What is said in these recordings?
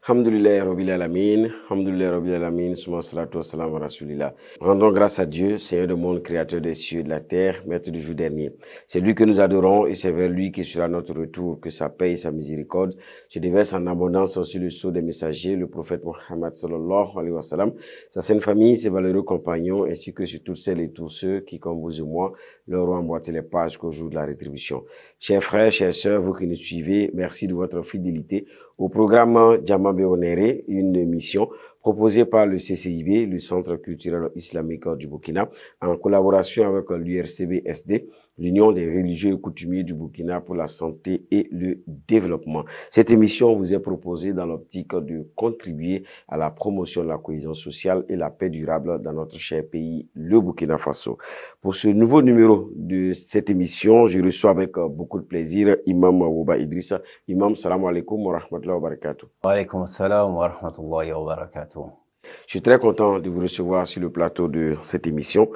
Alhamdulillah Rabbil Alamin, Alhamdulillah Rabbil Alamin, summa salatu wassalam wa rasulillah. Rendons grâce à Dieu, Seigneur du monde, créateur des cieux et de la terre, maître du jour dernier. C'est lui que nous adorons et c'est vers lui que sera notre retour, que sa paix et sa miséricorde se déversent en abondance sur le sceau des messagers, le prophète Mohammed sallallahu alayhi wa sallam, sa sainte famille, ses valeureux compagnons, ainsi que sur toutes celles et tous ceux qui, comme vous et moi, leur ont emboîté les pages qu'au jour de la rétribution. Chers frères, chères sœurs, vous qui nous suivez, merci de votre fidélité au programme Diamant Béonéré, une émission proposée par le CCIB, le Centre culturel islamique du Burkina, en collaboration avec l'URCB-SD, l'Union des religieux et coutumiers du Burkina pour la santé et le développement. Cette émission vous est proposée dans l'optique de contribuer à la promotion de la cohésion sociale et la paix durable dans notre cher pays, le Burkina Faso. Pour ce nouveau numéro de cette émission, je reçois avec beaucoup de plaisir Imam Wouba Idrissa. Imam, salam alaikum wa rahmatullahi wa barakatuh. Wa alaikum salam wa rahmatullahi wa barakatuh. Je suis très content de vous recevoir sur le plateau de cette émission.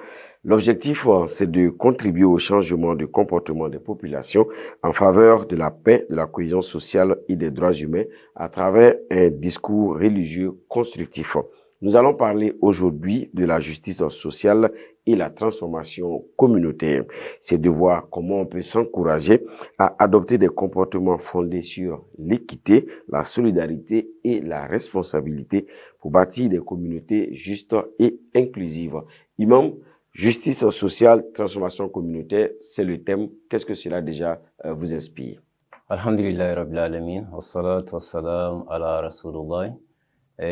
L'objectif, c'est de contribuer au changement de comportement des populations en faveur de la paix, de la cohésion sociale et des droits humains à travers un discours religieux constructif. Nous allons parler aujourd'hui de la justice sociale et la transformation communautaire. C'est de voir comment on peut s'encourager à adopter des comportements fondés sur l'équité, la solidarité et la responsabilité pour bâtir des communautés justes et inclusives. Imam, justice sociale, transformation communautaire, c'est le thème. Qu'est-ce que cela déjà vous inspire? Alhamdulillah Rabbil Alamin, wa salatu wa salam ala Rasulullah.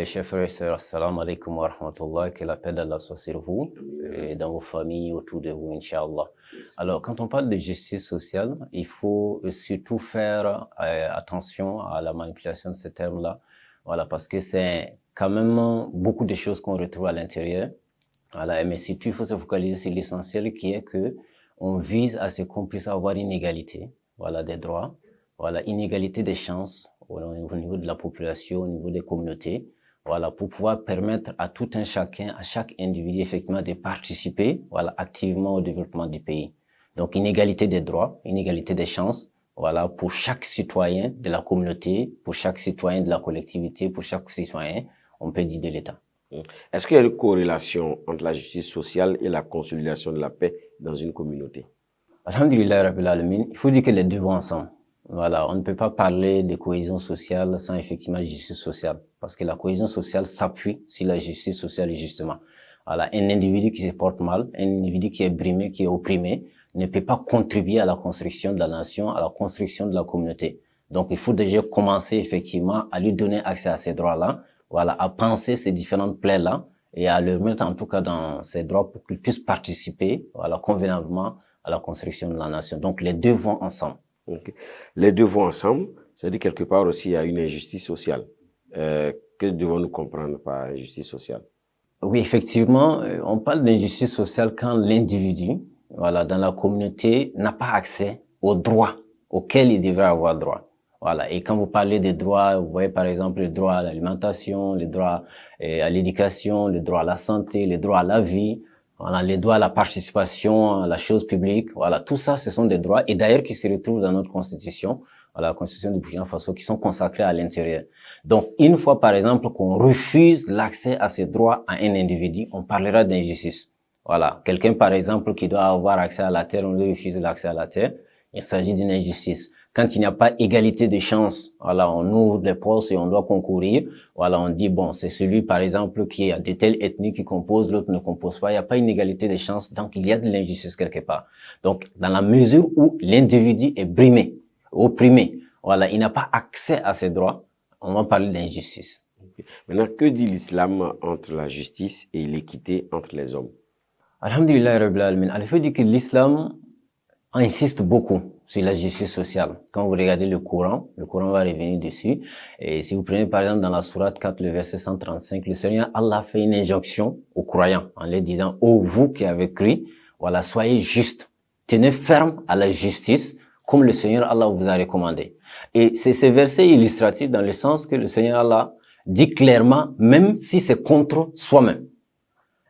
Chers frères et sœurs, assalamu alaikum wa rahmatullah, que la paix d'Allah soit sur vous et dans vos familles, autour de vous, Inch'Allah. Alors, quand on parle de justice sociale, il faut surtout faire attention à la manipulation de ces termes-là, voilà, parce que c'est quand même beaucoup de choses qu'on retrouve à l'intérieur. Voilà, mais surtout, il faut se focaliser sur l'essentiel qui est que on vise à ce qu'on puisse avoir une égalité, voilà, des droits, voilà, inégalité des chances au niveau de la population, au niveau des communautés, voilà, pour pouvoir permettre à tout un chacun, à chaque individu, effectivement, de participer, voilà, activement au développement du pays. Donc, inégalité des droits, inégalité des chances, voilà, pour chaque citoyen de la communauté, pour chaque citoyen de la collectivité, pour chaque citoyen, on peut dire de l'État. Est-ce qu'il y a une corrélation entre la justice sociale et la consolidation de la paix dans une communauté? Alhamdulillah Rabbil Alamin, il faut dire que les deux vont ensemble. Voilà, on ne peut pas parler de cohésion sociale sans effectivement justice sociale, parce que la cohésion sociale s'appuie sur la justice sociale et justement. Voilà, un individu qui se porte mal, un individu qui est brimé, qui est opprimé, ne peut pas contribuer à la construction de la nation, à la construction de la communauté. Donc, il faut déjà commencer effectivement à lui donner accès à ces droits-là, voilà, à penser ces différentes plaies-là et à le mettre en tout cas dans ces droits pour qu'il puisse participer, voilà, convenablement à la construction de la nation. Donc, les deux vont ensemble. Okay. Les deux vont ensemble, c'est-à-dire quelque part aussi il y a une injustice sociale. Que devons-nous comprendre par injustice sociale? Oui, effectivement, on parle d'injustice sociale quand l'individu, voilà, dans la communauté, n'a pas accès aux droits auxquels il devrait avoir droit. Voilà. Et quand vous parlez des droits, vous voyez par exemple le droit à l'alimentation, le droit à l'éducation, le droit à la santé, le droit à la vie, voilà, les droits à la participation à la chose publique, voilà, tout ça, ce sont des droits, et d'ailleurs qui se retrouvent dans notre constitution, voilà, la constitution du Burkina Faso, qui sont consacrés à l'intérieur. Donc, une fois, par exemple, qu'on refuse l'accès à ces droits à un individu, on parlera d'injustice. Voilà. Quelqu'un, par exemple, qui doit avoir accès à la terre, on lui refuse l'accès à la terre. Il s'agit d'une injustice. Quand il n'y a pas égalité de chances, voilà, on ouvre les postes et on doit concourir. Voilà, on dit, bon, c'est celui, par exemple, qui a de telles ethnies qui composent, l'autre ne compose pas. Il n'y a pas une égalité de chances, donc il y a de l'injustice quelque part. Donc, dans la mesure où l'individu est brimé, opprimé, voilà, il n'a pas accès à ses droits, on va parler d'injustice. Maintenant, que dit l'islam entre la justice et l'équité entre les hommes? Alhamdulillah Rabbil Alamin. Il faut dire que l'islam insiste beaucoup sur la justice sociale. Quand vous regardez le Coran va revenir dessus. Et si vous prenez par exemple dans la sourate 4, le verset 135, le Seigneur Allah fait une injonction aux croyants en leur disant, ô vous qui avez cru, voilà, soyez justes, tenez ferme à la justice comme le Seigneur Allah vous a recommandé. Et c'est ce verset illustratif dans le sens que le Seigneur Allah dit clairement, même si c'est contre soi-même.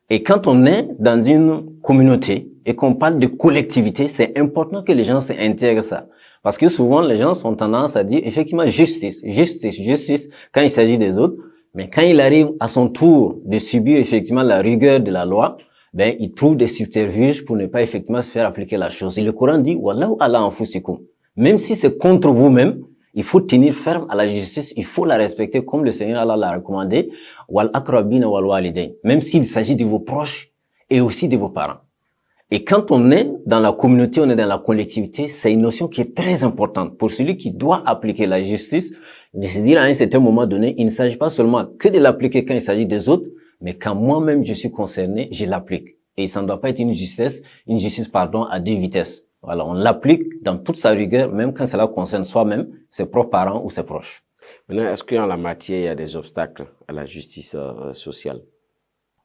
Et quand on est dans une communauté et qu'on parle de collectivité, c'est important que les gens s'intègrent ça. Parce que souvent, les gens ont tendance à dire, effectivement, justice, justice, justice, quand il s'agit des autres. Mais quand il arrive à son tour de subir effectivement la rigueur de la loi, ben, il trouve des subterfuges pour ne pas effectivement se faire appliquer la chose. Et le Coran dit, Wallahu ala anfusikum. Même si c'est contre vous-même, il faut tenir ferme à la justice, il faut la respecter comme le Seigneur Allah l'a recommandé, wal akrabina wal walidain. Même s'il s'agit de vos proches et aussi de vos parents. Et quand on est dans la communauté, on est dans la collectivité, c'est une notion qui est très importante pour celui qui doit appliquer la justice, de se dire à un certain moment donné, il ne s'agit pas seulement que de l'appliquer quand il s'agit des autres, mais quand moi-même je suis concerné, je l'applique. Et ça ne doit pas être une justice, à deux vitesses. Voilà, on l'applique dans toute sa rigueur, même quand cela concerne soi-même, ses propres parents ou ses proches. Maintenant, est-ce qu'en la matière, il y a des obstacles à la justice sociale?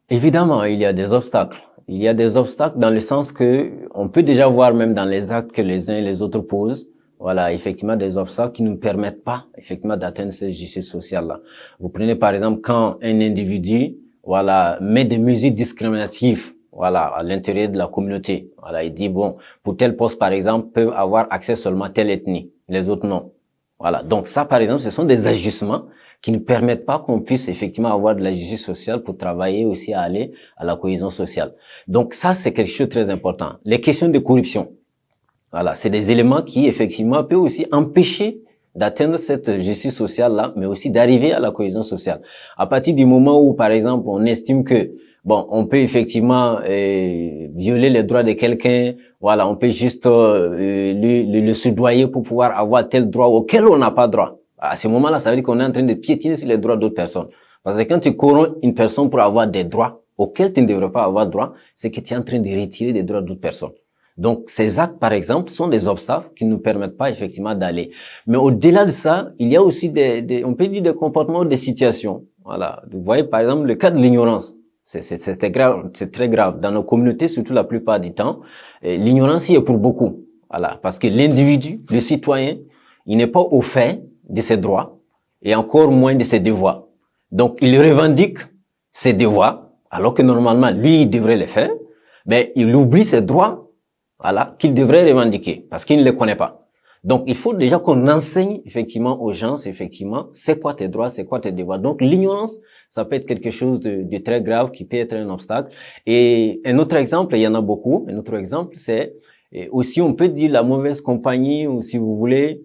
Évidemment, il y a des obstacles. Il y a des obstacles dans le sens que on peut déjà voir même dans les actes que les uns et les autres posent, voilà, effectivement des obstacles qui ne nous permettent pas effectivement d'atteindre cette justice sociale-là. Vous prenez par exemple quand un individu, voilà, met des mesures discriminatives, voilà, à l'intérieur de la communauté. Voilà, il dit bon, pour tel poste par exemple, peuvent avoir accès seulement à telle ethnie, les autres non. Voilà, donc ça par exemple, ce sont des ajustements qui ne permettent pas qu'on puisse effectivement avoir de la justice sociale pour travailler aussi à aller à la cohésion sociale. Donc ça, c'est quelque chose de très important. Les questions de corruption, voilà, c'est des éléments qui effectivement peuvent aussi empêcher d'atteindre cette justice sociale-là, mais aussi d'arriver à la cohésion sociale. À partir du moment où, par exemple, on estime que bon, on peut effectivement violer les droits de quelqu'un, voilà, on peut juste le soudoyer pour pouvoir avoir tel droit auquel on n'a pas droit. À ce moment-là, ça veut dire qu'on est en train de piétiner sur les droits d'autres personnes. Parce que quand tu corromps une personne pour avoir des droits auxquels tu ne devrais pas avoir droit, c'est que tu es en train de retirer des droits d'autres personnes. Donc, ces actes, par exemple, sont des obstacles qui ne nous permettent pas effectivement d'aller. Mais au-delà de ça, il y a aussi on peut dire des comportements, des situations. Voilà. Vous voyez, par exemple, le cas de l'ignorance. C'est grave, c'est très grave. Dans nos communautés, surtout la plupart du temps, l'ignorance y est pour beaucoup. Voilà. Parce que l'individu, le citoyen, il n'est pas au fait de ses droits et encore moins de ses devoirs. Donc, il revendique ses devoirs, alors que normalement, lui, il devrait les faire, mais il oublie ses droits, voilà, qu'il devrait revendiquer, parce qu'il ne les connaît pas. Donc, il faut déjà qu'on enseigne, effectivement, aux gens, effectivement, c'est quoi tes droits, c'est quoi tes devoirs. Donc, l'ignorance, ça peut être quelque chose de très grave qui peut être un obstacle. Et un autre exemple, il y en a beaucoup, un autre exemple, c'est aussi, on peut dire la mauvaise compagnie, ou si vous voulez,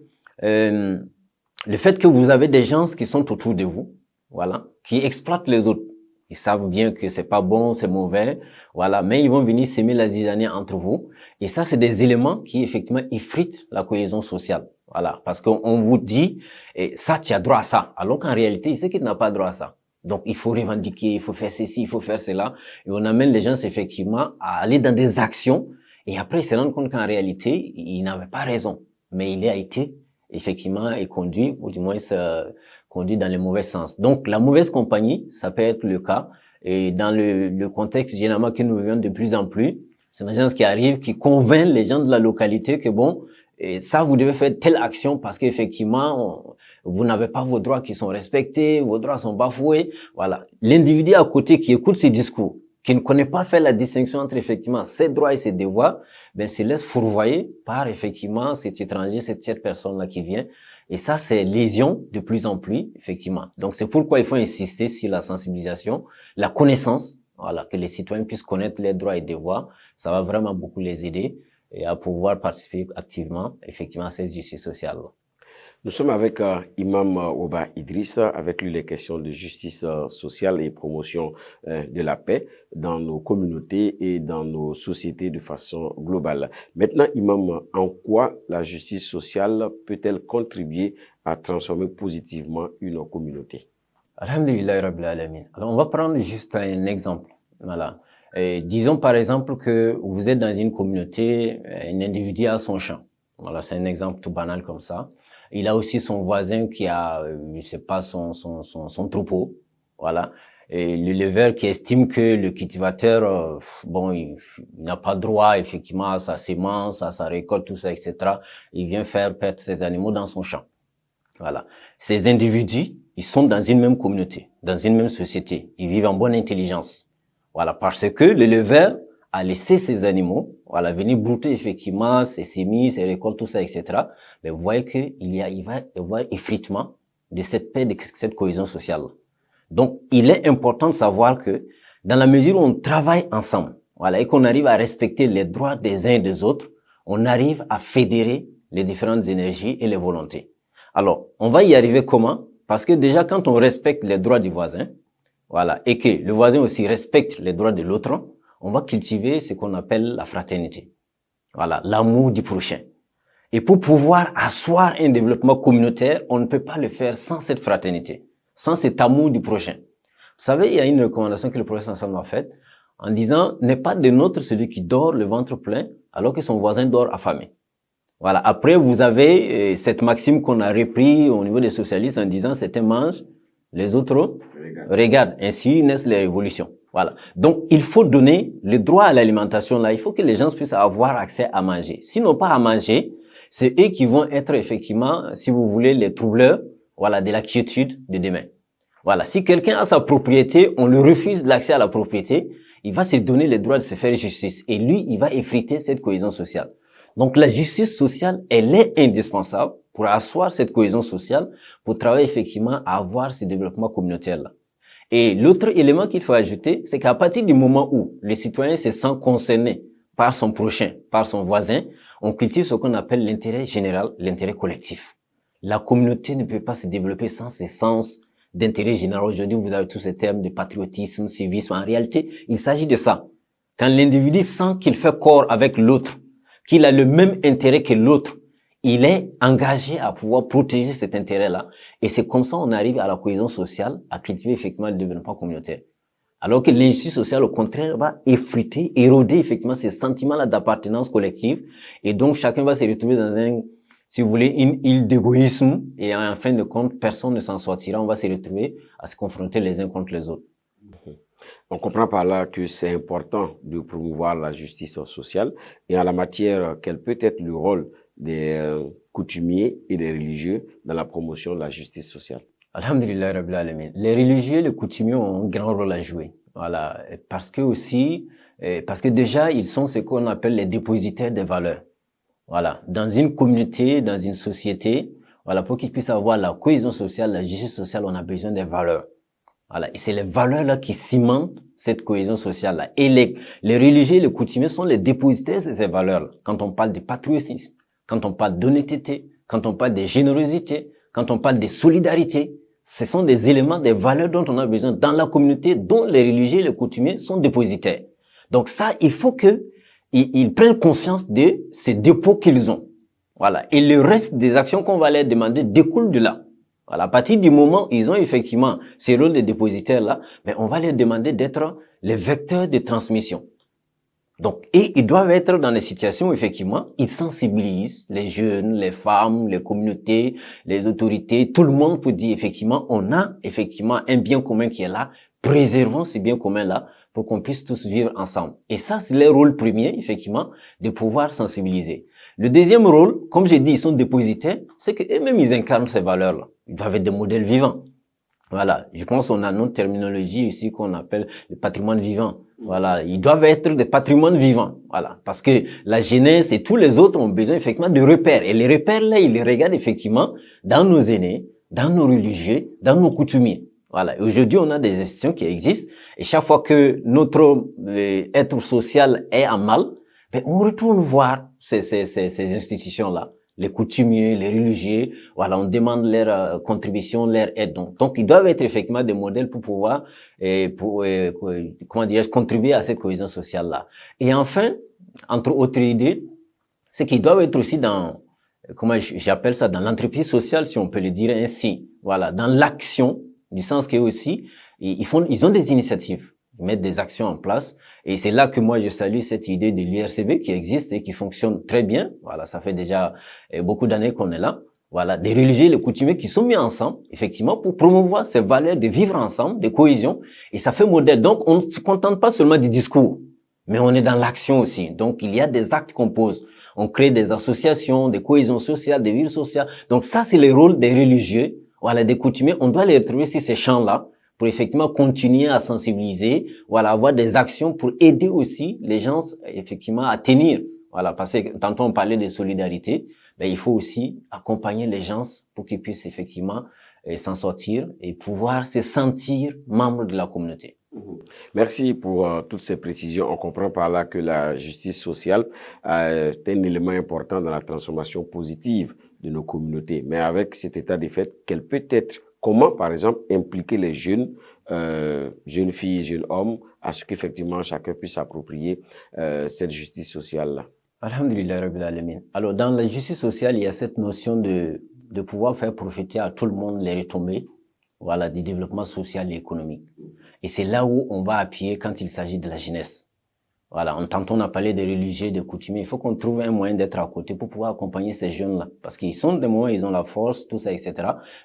le fait que vous avez des gens qui sont autour de vous, voilà, qui exploitent les autres. Ils savent bien que c'est pas bon, c'est mauvais, voilà, mais ils vont venir s'aimer la zizanie entre vous. Et ça, c'est des éléments qui, effectivement, effritent la cohésion sociale. Voilà, parce qu'on vous dit, ça, tu as droit à ça. Alors qu'en réalité, il sait qu'il n'a pas droit à ça. Donc, il faut revendiquer, il faut faire ceci, il faut faire cela. Et on amène les gens, effectivement, à aller dans des actions. Et après, ils se rendent compte qu'en réalité, ils n'avaient pas raison. Mais il a été, effectivement, est conduit, ou du moins, conduit dans le mauvais sens. Donc, la mauvaise compagnie, ça peut être le cas. Et dans le contexte, généralement, que nous vivons de plus en plus, c'est une agence qui arrive, qui convainc les gens de la localité que bon, et ça, vous devez faire telle action parce qu'effectivement, vous n'avez pas vos droits qui sont respectés, vos droits sont bafoués. Voilà. L'individu à côté qui écoute ces discours, qui ne connaît pas faire la distinction entre effectivement ses droits et ses devoirs, ben, se laisse fourvoyer par effectivement cet étranger, cette personne-là qui vient. Et ça, c'est lésion de plus en plus, effectivement. Donc, c'est pourquoi il faut insister sur la sensibilisation, la connaissance, voilà, que les citoyens puissent connaître leurs droits et devoirs. Ça va vraiment beaucoup les aider et à pouvoir participer activement, effectivement, à cette justice sociale. Nous sommes avec Imam Oba Idrissa, avec lui les questions de justice sociale et promotion de la paix dans nos communautés et dans nos sociétés de façon globale. Maintenant, Imam, en quoi la justice sociale peut-elle contribuer à transformer positivement une communauté? Alhamdulillah Rabbil Alamin. Alors, on va prendre juste un exemple. Voilà. Disons par exemple que vous êtes dans une communauté, un individu a son champ. Voilà, c'est un exemple tout banal comme ça. Il a aussi son voisin qui a, je sais pas, son troupeau. Voilà. Et l'éleveur qui estime que le cultivateur, bon, il n'a pas droit effectivement à sa semence, à sa récolte, tout ça, etc. Il vient faire perdre ses animaux dans son champ. Voilà. Ces individus, ils sont dans une même communauté, dans une même société. Ils vivent en bonne intelligence. Voilà. Parce que l'éleveur à laisser ces animaux, voilà, venir brouter effectivement ses semis, ses récoltes, tout ça, etc. Mais vous voyez il va y avoir effritement de cette paix, de cette cohésion sociale. Donc, il est important de savoir que dans la mesure où on travaille ensemble, voilà, et qu'on arrive à respecter les droits des uns et des autres, on arrive à fédérer les différentes énergies et les volontés. Alors, on va y arriver comment? Parce que déjà, quand on respecte les droits du voisin, voilà, et que le voisin aussi respecte les droits de l'autre, on va cultiver ce qu'on appelle la fraternité. Voilà, l'amour du prochain. Et pour pouvoir asseoir un développement communautaire, on ne peut pas le faire sans cette fraternité, sans cet amour du prochain. Vous savez, il y a une recommandation que le professeur Ensemble a faite en disant « N'est pas de nôtre celui qui dort le ventre plein alors que son voisin dort affamé ». Voilà. Après, vous avez cette maxime qu'on a repris au niveau des socialistes en disant « Certains mangent, les autres regardent ». Ainsi naissent les révolutions. Voilà. Donc, il faut donner le droit à l'alimentation là. Il faut que les gens puissent avoir accès à manger. Sinon, pas à manger, c'est eux qui vont être effectivement, si vous voulez, les troubleurs, voilà, de la quiétude de demain. Voilà. Si quelqu'un a sa propriété, on lui refuse l'accès à la propriété, il va se donner le droit de se faire justice. Et lui, il va effriter cette cohésion sociale. Donc, la justice sociale, elle est indispensable pour asseoir cette cohésion sociale, pour travailler effectivement à avoir ce développement communautaire-là. Et l'autre élément qu'il faut ajouter, c'est qu'à partir du moment où le citoyen se sent concerné par son prochain, par son voisin, on cultive ce qu'on appelle l'intérêt général, l'intérêt collectif. La communauté ne peut pas se développer sans ce sens d'intérêt général. Aujourd'hui, vous avez tous ces termes de patriotisme, civisme. En réalité, il s'agit de ça. Quand l'individu sent qu'il fait corps avec l'autre, qu'il a le même intérêt que l'autre, il est engagé à pouvoir protéger cet intérêt-là. Et c'est comme ça qu'on arrive à la cohésion sociale, à cultiver effectivement le développement communautaire. Alors que l'injustice sociale, au contraire, va effriter, éroder effectivement ces sentiments-là d'appartenance collective. Et donc, chacun va se retrouver dans si vous voulez, une île d'égoïsme. Et en fin de compte, personne ne s'en sortira. On va se retrouver à se confronter les uns contre les autres. On comprend par là que c'est important de promouvoir la justice sociale. Et en la matière, quel peut être le rôle des coutumiers et des religieux dans la promotion de la justice sociale? Alhamdulillah Rabbil Alamin. Les religieux et les coutumiers ont un grand rôle à jouer. Voilà. Parce que déjà, ils sont ce qu'on appelle les dépositaires des valeurs. Voilà. Dans une communauté, dans une société, voilà, pour qu'ils puissent avoir la cohésion sociale, la justice sociale, on a besoin des valeurs. Voilà. Et c'est les valeurs-là qui cimentent cette cohésion sociale-là. Et les religieux et les coutumiers sont les dépositaires de ces valeurs-là. Quand on parle de patriotisme, quand on parle d'honnêteté, quand on parle de générosité, quand on parle de solidarité, ce sont des éléments, des valeurs dont on a besoin dans la communauté, dont les religieux et les coutumiers sont dépositaires. Donc ça, il faut ils prennent conscience de ces dépôts qu'ils ont. Voilà. Et le reste des actions qu'on va leur demander découle de là. Voilà. À partir du moment où ils ont effectivement ces rôles de dépositaires-là, mais on va leur demander d'être les vecteurs de transmission. Donc, et ils doivent être dans des situations où, effectivement, ils sensibilisent les jeunes, les femmes, les communautés, les autorités, tout le monde pour dire, effectivement, on a, effectivement, un bien commun qui est là, préservons ce bien commun-là pour qu'on puisse tous vivre ensemble. Et ça, c'est leur rôle premier, effectivement, de pouvoir sensibiliser. Le deuxième rôle, comme j'ai dit, ils sont dépositaires, c'est qu'eux-mêmes, ils incarnent ces valeurs-là. Ils doivent être des modèles vivants. Voilà. Je pense qu'on a notre terminologie ici qu'on appelle le patrimoine vivant. Voilà. Ils doivent être des patrimoines vivants. Voilà. Parce que la jeunesse et tous les autres ont besoin effectivement de repères. Et les repères là, ils les regardent effectivement dans nos aînés, dans nos religieux, dans nos coutumiers. Voilà. Et aujourd'hui, on a des institutions qui existent. Et chaque fois que notre être social est en mal, ben, on retourne voir ces institutions-là. Les coutumiers, les religieux, voilà, on demande leur contribution, leur aide. Donc, ils doivent être effectivement des modèles pour pouvoir, contribuer à cette cohésion sociale-là. Et enfin, entre autres idées, c'est qu'ils doivent être aussi dans, j'appelle ça, dans l'entreprise sociale, si on peut le dire ainsi. Voilà, dans l'action, du sens qu'eux aussi, ils ont des initiatives. Mettre des actions en place. Et c'est là que moi, je salue cette idée de l'IRCB qui existe et qui fonctionne très bien. Voilà, ça fait déjà beaucoup d'années qu'on est là. Voilà, des religieux et les coutumiers qui sont mis ensemble, effectivement, pour promouvoir ces valeurs de vivre ensemble, de cohésion. Et ça fait modèle. Donc, on ne se contente pas seulement du discours, mais on est dans l'action aussi. Donc, il y a des actes qu'on pose. On crée des associations, des cohésions sociales, des villes sociales. Donc, ça, c'est le rôle des religieux, voilà, des coutumiers. On doit les retrouver sur ces champs-là, pour effectivement continuer à sensibiliser, voilà, avoir des actions pour aider aussi les gens effectivement à tenir. Voilà, parce que tantôt on parlait de solidarité, mais il faut aussi accompagner les gens pour qu'ils puissent effectivement s'en sortir et pouvoir se sentir membres de la communauté. Merci pour toutes ces précisions. On comprend par là que la justice sociale est un élément important dans la transformation positive de nos communautés. Mais avec cet état de fait, quel peut être, comment par exemple impliquer les jeunes, jeunes filles, jeunes hommes, à ce qu'effectivement chacun puisse s'approprier cette justice sociale-là? Alhamdulillah Rabbil Alamin. Alors dans la justice sociale, il y a cette notion de pouvoir faire profiter à tout le monde les retombées, voilà, du développement social et économique. Et c'est là où on va appuyer quand il s'agit de la jeunesse. Voilà, tantôt on a parlé des religieux, des coutumiers. Il faut qu'on trouve un moyen d'être à côté pour pouvoir accompagner ces jeunes-là. Parce qu'ils sont des moments, ils ont la force, tout ça, etc.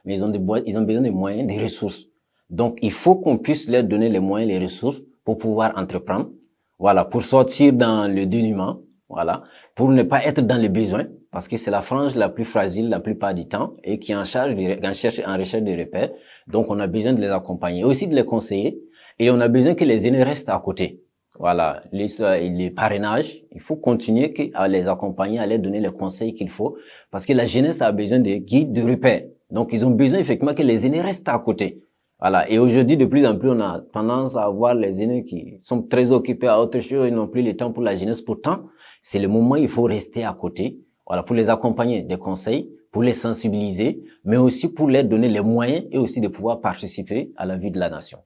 Mais ils ont besoin des moyens, des ressources. Donc, il faut qu'on puisse leur donner les moyens, les ressources pour pouvoir entreprendre. Voilà, pour sortir dans le dénuement. Voilà, pour ne pas être dans les besoins. Parce que c'est la frange la plus fragile la plupart du temps et qui est en recherche de repères. Donc, on a besoin de les accompagner, aussi de les conseiller. Et on a besoin que les aînés restent à côté. Voilà, les parrainages, il faut continuer à les accompagner, à leur donner les conseils qu'il faut, parce que la jeunesse a besoin de guides, de repères. Donc, ils ont besoin effectivement que les aînés restent à côté. Voilà, et aujourd'hui, de plus en plus, on a tendance à voir les aînés qui sont très occupés à autre chose, ils n'ont plus le temps pour la jeunesse. Pourtant, c'est le moment où il faut rester à côté, voilà, pour les accompagner des conseils, pour les sensibiliser, mais aussi pour leur donner les moyens et aussi de pouvoir participer à la vie de la nation.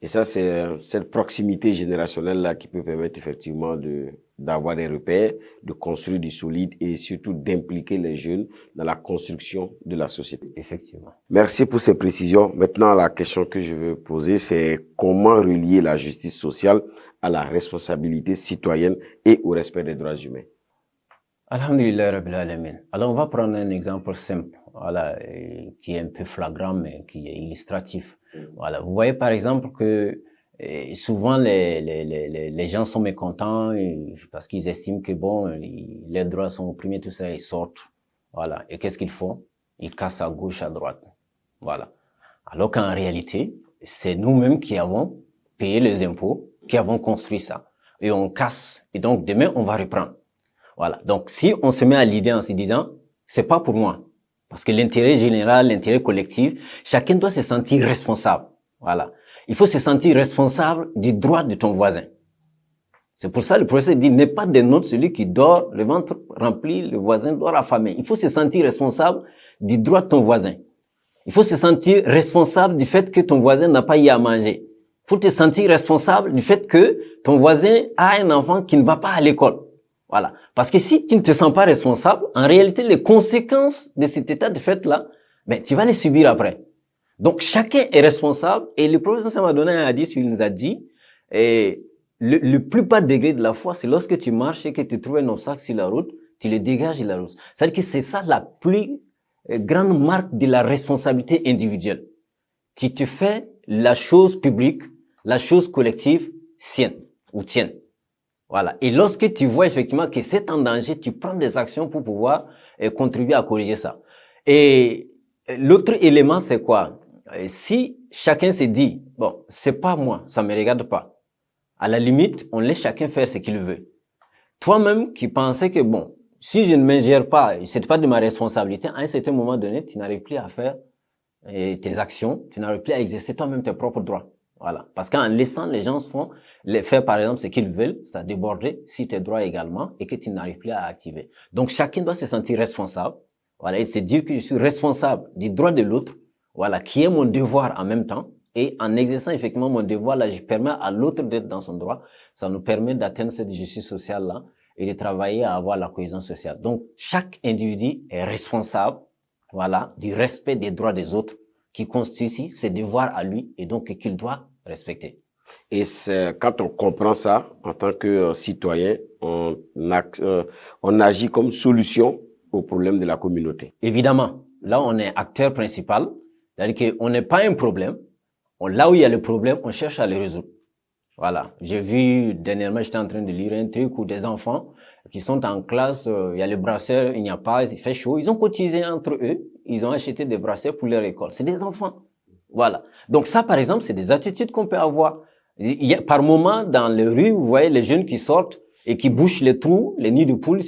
Et ça, c'est cette proximité générationnelle-là qui peut permettre effectivement d'avoir des repères, de construire du solide et surtout d'impliquer les jeunes dans la construction de la société. Effectivement. Merci pour ces précisions. Maintenant, la question que je veux poser, c'est comment relier la justice sociale à la responsabilité citoyenne et au respect des droits humains? Alhamdulillah Rabbil Alamin. Alors, on va prendre un exemple simple, voilà, qui est un peu flagrant, mais qui est illustratif. Voilà. Vous voyez, par exemple, que souvent les gens sont mécontents parce qu'ils estiment que bon, les droits sont opprimés, tout ça, ils sortent. Voilà. Et qu'est-ce qu'ils font? Ils cassent à gauche, à droite. Voilà. Alors qu'en réalité, c'est nous-mêmes qui avons payé les impôts, qui avons construit ça. Et on casse. Et donc, demain, on va reprendre. Voilà. Donc, si on se met à l'idée en se disant, c'est pas pour moi. Parce que l'intérêt général, l'intérêt collectif, chacun doit se sentir responsable. Voilà. Il faut se sentir responsable du droit de ton voisin. C'est pour ça que le professeur dit, n'est pas des nôtres celui qui dort, le ventre rempli, le voisin dort affamé. Il faut se sentir responsable du droit de ton voisin. Il faut se sentir responsable du fait que ton voisin n'a pas eu à manger. Il faut te sentir responsable du fait que ton voisin a un enfant qui ne va pas à l'école. Voilà. Parce que si tu ne te sens pas responsable, en réalité, les conséquences de cet état de fait-là, ben, tu vas les subir après. Donc, chacun est responsable. Et le professeur m'a donné un hadith où il nous a dit, et le plus bas degré de la foi, c'est lorsque tu marches et que tu trouves un obstacle sur la route, tu le dégages de la route. C'est-à-dire que c'est ça la plus grande marque de la responsabilité individuelle. Tu te fais la chose publique, la chose collective, sienne ou tienne. Voilà. Et lorsque tu vois effectivement que c'est en danger, tu prends des actions pour pouvoir contribuer à corriger ça. Et l'autre élément, c'est quoi? Si chacun se dit, bon, c'est pas moi, ça me regarde pas. À la limite, on laisse chacun faire ce qu'il veut. Toi-même qui pensais que bon, si je ne m'ingère pas, c'est pas de ma responsabilité, à un certain moment donné, tu n'arrives plus à faire tes actions, tu n'arrives plus à exercer toi-même tes propres droits. Voilà. Parce qu'en laissant les gens faire par exemple ce qu'ils veulent, ça déborder si tes droits également et que tu n'arrives plus à activer. Donc chacun doit se sentir responsable. Voilà. Et se dire que je suis responsable du droit de l'autre. Voilà. Qui est mon devoir en même temps. Et en exerçant effectivement mon devoir là, je permets à l'autre d'être dans son droit. Ça nous permet d'atteindre cette justice sociale là et de travailler à avoir la cohésion sociale. Donc chaque individu est responsable. Voilà. Du respect des droits des autres, qui constitue ses devoirs à lui et donc qu'il doit respecter. Et c'est quand on comprend ça, en tant que citoyen, on agit comme solution au problème de la communauté. Évidemment, là on est acteur principal, c'est-à-dire qu'on n'est pas un problème. Là où il y a le problème, on cherche à le résoudre. Voilà. J'ai vu dernièrement, j'étais en train de lire un truc où des enfants qui sont en classe, il y a le brasseur, il n'y a pas, il fait chaud. Ils ont cotisé entre eux, ils ont acheté des brasseurs pour leur école. C'est des enfants. Voilà. Donc ça, par exemple, c'est des attitudes qu'on peut avoir. Il y a, par moment, dans les rues, vous voyez les jeunes qui sortent et qui bouchent les trous, les nids de poules.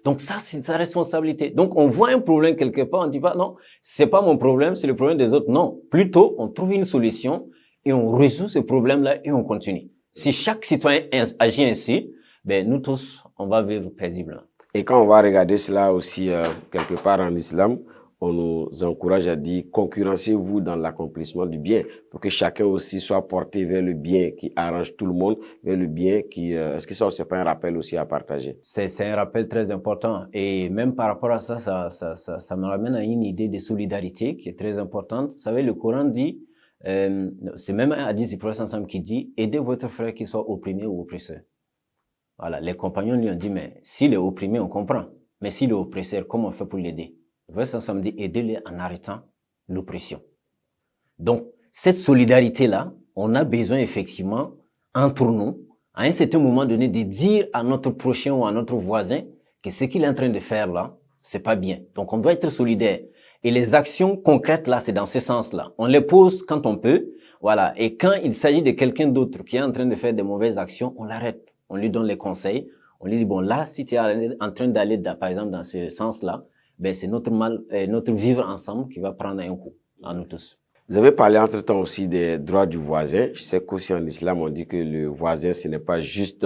Donc ça, c'est sa responsabilité. Donc on voit un problème quelque part, on dit pas non, c'est pas mon problème, c'est le problème des autres. Non, plutôt on trouve une solution et on résout ce problème-là et on continue. Si chaque citoyen agit ainsi, ben nous tous, on va vivre paisiblement. Et quand on va regarder cela aussi quelque part en islam, on nous encourage à dire concurrencez-vous dans l'accomplissement du bien pour que chacun aussi soit porté vers le bien qui arrange tout le monde, vers le bien qui... Est-ce que ça, c'est pas un rappel aussi à partager? C'est un rappel très important et même par rapport à ça, ça me ramène à une idée de solidarité qui est très importante. Vous savez, le Coran dit, c'est même un hadith du prophète ensemble qui dit, aidez votre frère qui soit opprimé ou oppresseur. Voilà, les compagnons lui ont dit, mais s'il est opprimé, on comprend. Mais s'il est oppresseur, comment on fait pour l'aider? Le verset ensemble dit, aidez-les en arrêtant l'oppression. Donc, cette solidarité-là, on a besoin effectivement, entre nous, à un certain moment donné, de dire à notre prochain ou à notre voisin que ce qu'il est en train de faire là, c'est pas bien. Donc, on doit être solidaire. Et les actions concrètes là, c'est dans ce sens-là. On les pose quand on peut, voilà. Et quand il s'agit de quelqu'un d'autre qui est en train de faire des mauvaises actions, on l'arrête. On lui donne les conseils. On lui dit, bon, là, si tu es en train d'aller, par exemple, dans ce sens-là, ben, c'est notre vivre ensemble qui va prendre un coup, à nous tous. Vous avez parlé entre-temps aussi des droits du voisin. Je sais qu'aussi en islam, on dit que le voisin, ce n'est pas juste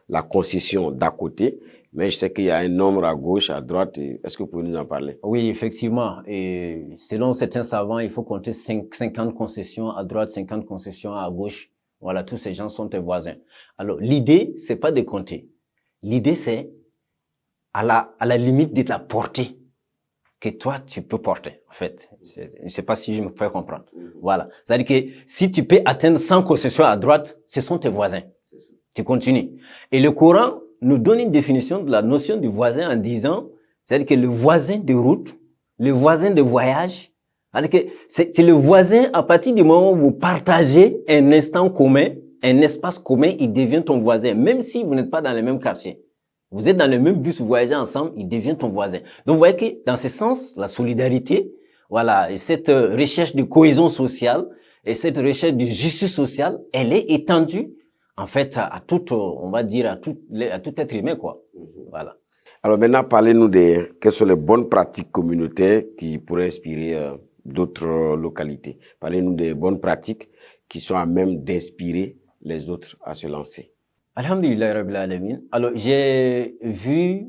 la concession d'à côté, mais je sais qu'il y a un nombre à gauche, à droite. Est-ce que vous pouvez nous en parler? Oui, effectivement. Et selon certains savants, il faut compter 50 concessions à droite, 50 concessions à gauche. Voilà, tous ces gens sont tes voisins. Alors, l'idée, c'est pas de compter. L'idée, c'est à la limite de la portée que toi, tu peux porter, en fait. Je ne sais pas si je me fais comprendre. Voilà. C'est-à-dire que si tu peux atteindre 100 concessions à droite, ce sont tes voisins. Tu continues. Et le Coran nous donne une définition de la notion du voisin en disant, c'est-à-dire que le voisin de route, le voisin de voyage, c'est-à-dire que c'est le voisin à partir du moment où vous partagez un instant commun, un espace commun, il devient ton voisin, même si vous n'êtes pas dans le même quartier. Vous êtes dans le même bus, vous voyagez ensemble, il devient ton voisin. Donc, vous voyez que, dans ce sens, la solidarité, voilà, et cette recherche de cohésion sociale, et cette recherche de justice sociale, elle est étendue, en fait, à tout, on va dire, à tout être humain, quoi. Voilà. Alors maintenant, parlez-nous quelles sont les bonnes pratiques communautaires qui pourraient inspirer d'autres localités. Parlez-nous des bonnes pratiques qui sont à même d'inspirer les autres à se lancer. Alhamdulillah Rabbil Alamin. Alors, j'ai vu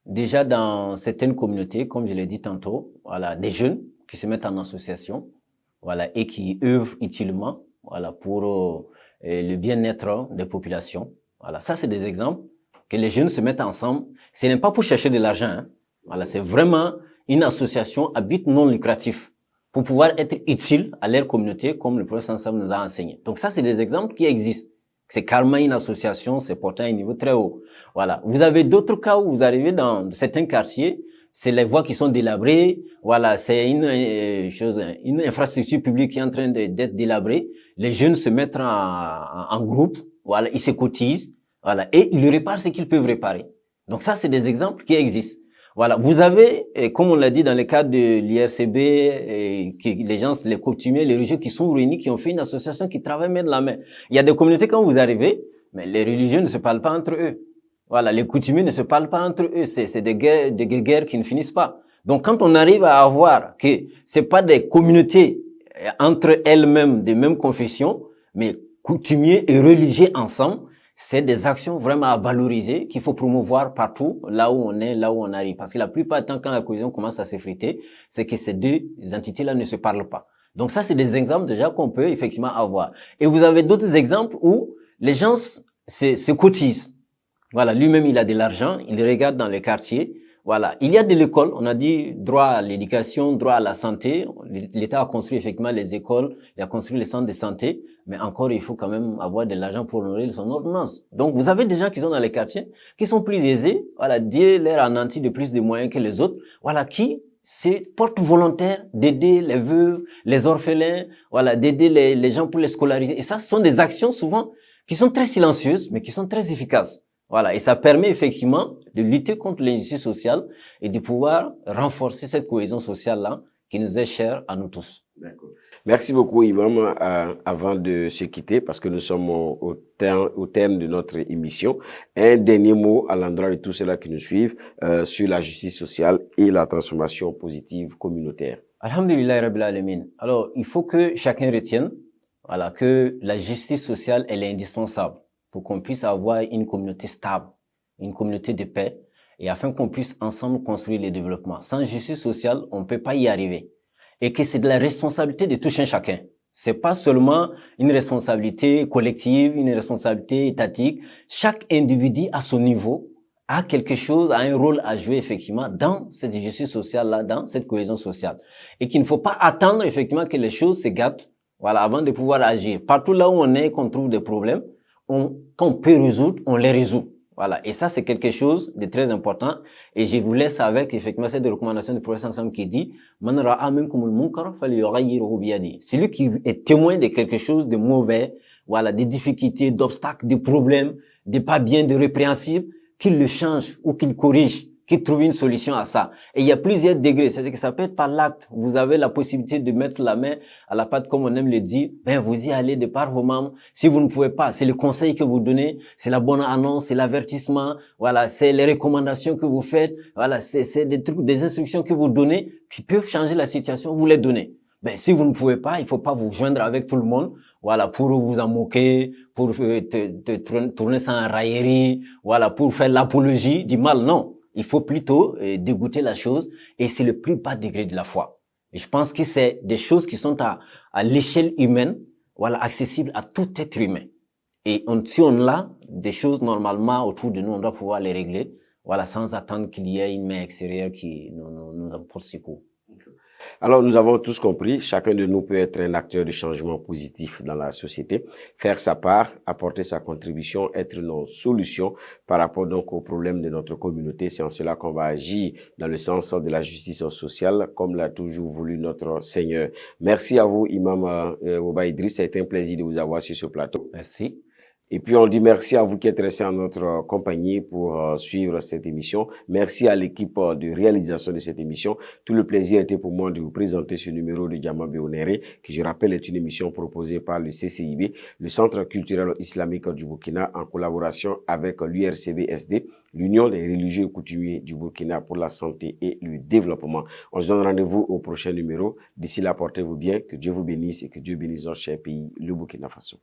déjà dans certaines communautés, comme je l'ai dit tantôt, voilà, des jeunes qui se mettent en association, voilà, et qui œuvrent utilement, voilà, pour le bien-être des populations. Voilà, ça c'est des exemples que les jeunes se mettent ensemble. Ce n'est pas pour chercher de l'argent, hein. Voilà, c'est vraiment une association à but non lucratif pour pouvoir être utile à leur communauté, comme le professeur Sam nous a enseigné. Donc ça, c'est des exemples qui existent. C'est carrément une association, c'est porté à un niveau très haut. Voilà. Vous avez d'autres cas où vous arrivez dans certains quartiers, c'est les voies qui sont délabrées. Voilà, c'est une infrastructure publique qui est en train d'être délabrée. Les jeunes se mettent en groupe. Voilà, ils se cotisent. Voilà, et ils réparent ce qu'ils peuvent réparer. Donc ça, c'est des exemples qui existent. Voilà, vous avez, comme on l'a dit dans le cadre de l'IRCB, les gens, les coutumiers, les religieux qui sont réunis, qui ont fait une association qui travaille main de la main. Il y a des communautés quand vous arrivez, mais les religieux ne se parlent pas entre eux. Voilà, les coutumiers ne se parlent pas entre eux. C'est des guerres qui ne finissent pas. Donc quand on arrive à avoir que c'est pas des communautés entre elles-mêmes des mêmes confessions, mais coutumiers et religieux ensemble, c'est des actions vraiment à valoriser qu'il faut promouvoir partout, là où on est, là où on arrive. Parce que la plupart du temps, quand la cohésion commence à s'effriter, c'est que ces deux entités-là ne se parlent pas. Donc ça, c'est des exemples déjà qu'on peut effectivement avoir. Et vous avez d'autres exemples où les gens se cotisent. Voilà, lui-même, il a de l'argent, il regarde dans les quartiers. Voilà, il y a de l'école, on a dit droit à l'éducation, droit à la santé. L'État a construit effectivement les écoles, il a construit les centres de santé, mais encore il faut quand même avoir de l'argent pour honorer son ordonnance. Donc vous avez des gens qui sont dans les quartiers, qui sont plus aisés, voilà, Dieu leur a nanti de plus de moyens que les autres, voilà, qui portent volontaires d'aider les veuves, les orphelins, voilà, d'aider les gens pour les scolariser. Et ça, ce sont des actions souvent qui sont très silencieuses, mais qui sont très efficaces. Voilà, et ça permet effectivement de lutter contre l'injustice sociale et de pouvoir renforcer cette cohésion sociale-là qui nous est cher à nous tous. D'accord. Merci beaucoup, Imam. Avant de se quitter, parce que nous sommes au terme de notre émission, un dernier mot à l'endroit de tous ceux-là qui nous suivent sur la justice sociale et la transformation positive communautaire. Alhamdulillah Rabbil Alamin. Alors, il faut que chacun retienne, voilà, que la justice sociale, elle est indispensable pour qu'on puisse avoir une communauté stable, une communauté de paix, et afin qu'on puisse ensemble construire le développement. Sans justice sociale, on ne peut pas y arriver. Et que c'est de la responsabilité de tout un chacun. C'est pas seulement une responsabilité collective, une responsabilité étatique. Chaque individu à son niveau a quelque chose, a un rôle à jouer effectivement dans cette justice sociale-là, dans cette cohésion sociale. Et qu'il ne faut pas attendre effectivement que les choses se gâtent, voilà, avant de pouvoir agir. Partout là où on est, qu'on trouve des problèmes, quand on peut résoudre, on les résout. Voilà. Et ça, c'est quelque chose de très important. Et je vous laisse avec, effectivement, cette recommandation du professeur Sam qui dit, celui qui est témoin de quelque chose de mauvais, voilà, des difficultés, d'obstacles, de problèmes, de pas bien, de répréhensibles, qu'il le change ou qu'il corrige, qu'il trouve une solution à ça. Et il y a plusieurs degrés. C'est-à-dire que ça peut être par l'acte. Vous avez la possibilité de mettre la main à la pâte, comme on aime le dire. Ben, vous y allez de par vos membres. Si vous ne pouvez pas, c'est le conseil que vous donnez, c'est la bonne annonce, c'est l'avertissement. Voilà, c'est les recommandations que vous faites. Voilà, c'est des trucs, des instructions que vous donnez qui peuvent changer la situation. Vous les donnez. Ben, si vous ne pouvez pas, il faut pas vous joindre avec tout le monde. Voilà, pour vous en moquer, pour tourner ça en raillerie. Voilà, pour faire l'apologie du mal. Non. Il faut plutôt dégoûter la chose, et c'est le plus bas degré de la foi. Et je pense que c'est des choses qui sont à l'échelle humaine, voilà, accessibles à tout être humain. Et si on a des choses normalement autour de nous, on doit pouvoir les régler, voilà, sans attendre qu'il y ait une main extérieure qui nous apporte secours. Alors, nous avons tous compris, chacun de nous peut être un acteur de changement positif dans la société, faire sa part, apporter sa contribution, être nos solutions par rapport donc aux problèmes de notre communauté. C'est en cela qu'on va agir dans le sens de la justice sociale, comme l'a toujours voulu notre Seigneur. Merci à vous, Imam Oba Idriss. Ça a été un plaisir de vous avoir sur ce plateau. Merci. Et puis, on dit merci à vous qui êtes restés en notre compagnie pour suivre cette émission. Merci à l'équipe de réalisation de cette émission. Tout le plaisir était pour moi de vous présenter ce numéro de Diamant Béonéré, qui, je rappelle, est une émission proposée par le CCIB, le Centre culturel islamique du Burkina, en collaboration avec l'URCVSD, l'Union des religieux et coutumiers du Burkina pour la santé et le développement. On se donne rendez-vous au prochain numéro. D'ici là, portez-vous bien, que Dieu vous bénisse et que Dieu bénisse notre cher pays, le Burkina Faso.